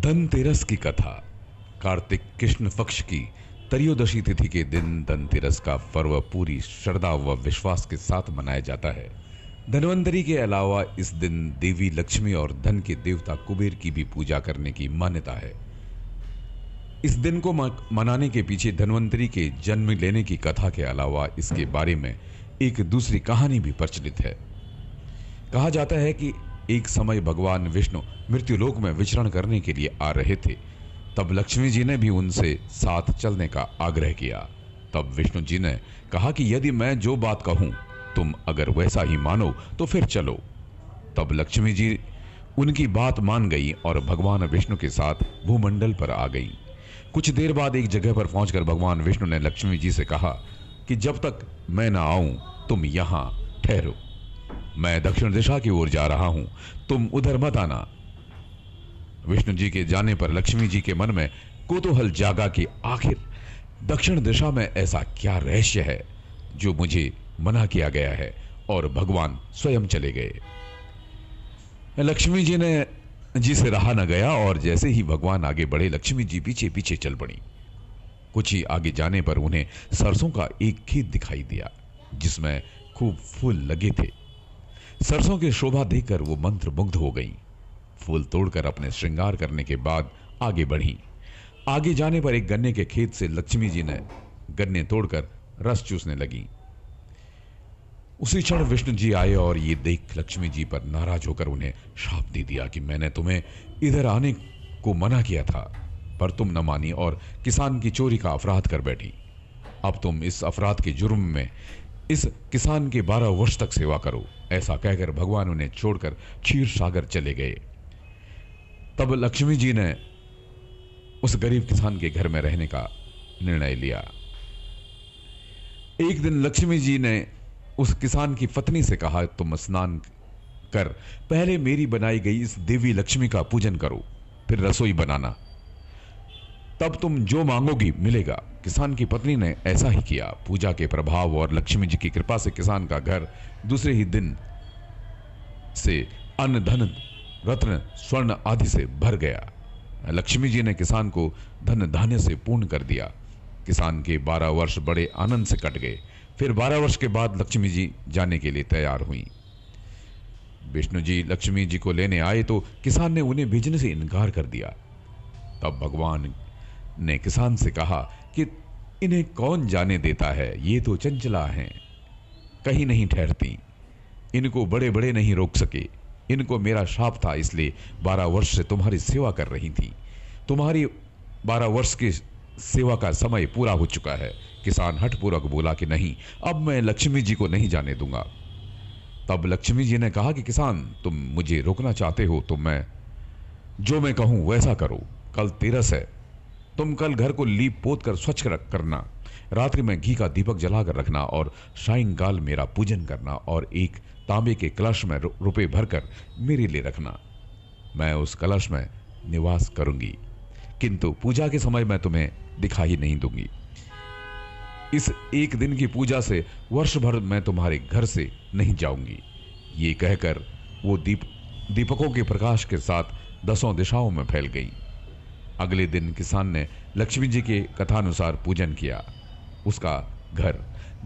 धनतेरस की कथा। कार्तिक कृष्ण पक्ष की त्रयोदशी तिथि के दिन धनतेरस का पर्व पूरी श्रद्धा व विश्वास के साथ मनाया जाता है। धनवंतरी के अलावा इस दिन देवी लक्ष्मी और धन के देवता कुबेर की भी पूजा करने की मान्यता है। इस दिन को मनाने के पीछे धनवंतरी के जन्म लेने की कथा के अलावा इसके बारे में एक दूसरी कहानी भी प्रचलित है। कहा जाता है कि एक समय भगवान विष्णु मृत्युलोक में विचरण करने के लिए आ रहे थे। तब लक्ष्मी जी ने भी उनसे साथ चलने का आग्रह किया। तब विष्णु जी ने कहा कि यदि मैं जो बात कहूं तुम अगर वैसा ही मानो तो फिर चलो। तब लक्ष्मी जी उनकी बात मान गई और भगवान विष्णु के साथ भूमंडल पर आ गई। कुछ देर बाद एक जगह पर पहुंचकर भगवान विष्णु ने लक्ष्मी जी से कहा कि जब तक मैं ना आऊं तुम यहां ठहरो। मैं दक्षिण दिशा की ओर जा रहा हूं, तुम उधर मत आना। विष्णु जी के जाने पर लक्ष्मी जी के मन में कौतूहल जागा कि आखिर दक्षिण दिशा में ऐसा क्या रहस्य है जो मुझे मना किया गया है, और भगवान स्वयं चले गए। लक्ष्मी जी से रहा न गया और जैसे ही भगवान आगे बढ़े लक्ष्मी जी पीछे पीछे चल पड़ी। कुछ ही आगे जाने पर उन्हें सरसों का एक खेत दिखाई दिया जिसमें खूब फूल लगे थे। सरसों की शोभा देखकर वो मंत्रमुग्ध हो गई। फूल तोड़कर अपने श्रृंगार करने के बाद आगे बढ़ी। आगे जाने पर एक गन्ने के खेत से लक्ष्मी जी ने गन्ने तोड़कर रस चूसने लगी। उसी क्षण विष्णु जी आए और ये देख लक्ष्मी जी पर नाराज होकर उन्हें शाप दे दिया कि मैंने तुम्हें इधर आने को मना किया था, पर तुम न मानी और किसान की चोरी का अपराध कर बैठी। अब तुम इस अपराध के जुर्म में इस किसान के 12 वर्ष तक सेवा करो। ऐसा कहकर भगवान उन्हें छोड़कर क्षीर सागर चले गए। तब लक्ष्मी जी ने उस गरीब किसान के घर में रहने का निर्णय लिया। एक दिन लक्ष्मी जी ने उस किसान की पत्नी से कहा, तुम स्नान कर पहले मेरी बनाई गई इस देवी लक्ष्मी का पूजन करो, फिर रसोई बनाना, तब तुम जो मांगोगी मिलेगा। किसान की पत्नी ने ऐसा ही किया। पूजा के प्रभाव और लक्ष्मी जी की कृपा से किसान का घर दूसरे ही दिन से अन्न धन रत्न स्वर्ण आदि से भर गया। लक्ष्मी जी ने किसान को धन धान्य से पूर्ण कर दिया। किसान के 12 वर्ष बड़े आनंद से कट गए। फिर 12 वर्ष के बाद लक्ष्मी जी जाने के लिए तैयार हुई। विष्णु जी लक्ष्मी जी को लेने आए तो किसान ने उन्हें भेजने से इनकार कर दिया। तब भगवान ने किसान से कहा कि इन्हें कौन जाने देता है, ये तो चंचला हैं, कहीं नहीं ठहरती, इनको बड़े बड़े नहीं रोक सके। इनको मेरा शाप था, इसलिए 12 वर्ष से तुम्हारी सेवा कर रही थी। तुम्हारी 12 वर्ष की सेवा का समय पूरा हो चुका है। किसान हठपूर्वक बोला कि नहीं, अब मैं लक्ष्मी जी को नहीं जाने दूंगा। तब लक्ष्मी जी ने कहा कि किसान, तुम मुझे रोकना चाहते हो तो जो मैं कहूं वैसा करो। कल तेरस है, तुम कल घर को लीप पोत कर स्वच्छ करना, रात्रि में घी का दीपक जलाकर रखना और सायंकाल मेरा पूजन करना और एक तांबे के कलश में रुपए भरकर मेरे लिए रखना। मैं उस कलश में निवास करूंगी, किंतु पूजा के समय मैं तुम्हें दिखाई नहीं दूंगी। इस एक दिन की पूजा से वर्ष भर मैं तुम्हारे घर से नहीं जाऊंगी। ये कहकर वो दीपकों के प्रकाश के साथ 10 दिशाओं में फैल गई। अगले दिन किसान ने लक्ष्मी जी के कथानुसार पूजन किया। उसका घर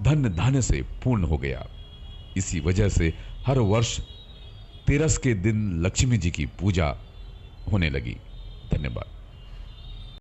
धन धान्य से पूर्ण हो गया। इसी वजह से हर वर्ष तेरस के दिन लक्ष्मी जी की पूजा होने लगी। धन्यवाद।